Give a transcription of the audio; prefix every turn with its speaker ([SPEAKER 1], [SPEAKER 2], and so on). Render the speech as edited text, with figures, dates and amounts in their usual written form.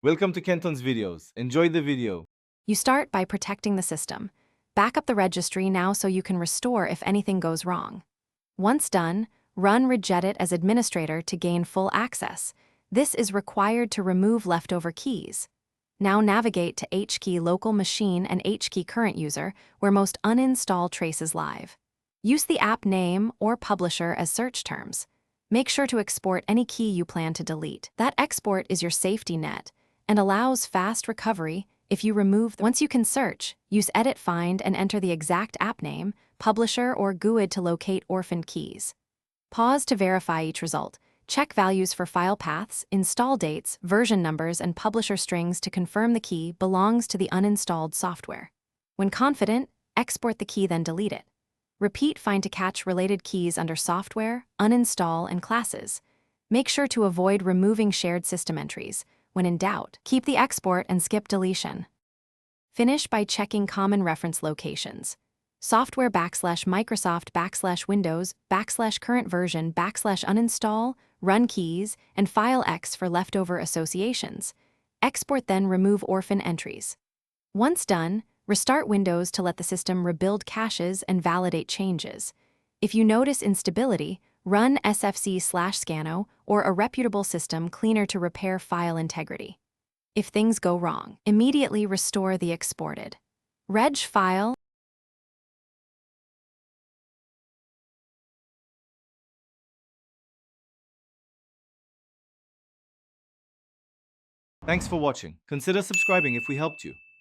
[SPEAKER 1] Welcome to Kenton's videos. Enjoy the video.
[SPEAKER 2] You start by protecting the system. Back up the registry now so you can restore if anything goes wrong. Once done, run Regedit as administrator to gain full access. This is required to remove leftover keys. Now navigate to HKey local machine and HKey current user, where most uninstall traces live. Use the app name or publisher as search terms. Make sure to export any key you plan to delete. That export is your safety net and allows fast recovery if you remove. Once you can search, use Edit Find and enter the exact app name, publisher, or GUID to locate orphaned keys. Pause to verify each result. Check values for file paths, install dates, version numbers, and publisher strings to confirm the key belongs to the uninstalled software. When confident, export the key, then delete it. Repeat find to catch related keys under Software, Uninstall, and Classes. Make sure to avoid removing shared system entries. When in doubt, keep the export and skip deletion. Finish by checking common reference locations. Software /Microsoft /Windows /current version /uninstall, run keys, and file X for leftover associations. Export, then remove orphan entries. Once done, restart Windows to let the system rebuild caches and validate changes. If you notice instability, run sfc/scanno or a reputable system cleaner to repair file integrity. If things go wrong, immediately restore the exported reg file.
[SPEAKER 1] Thanks for watching. Consider subscribing if we helped you.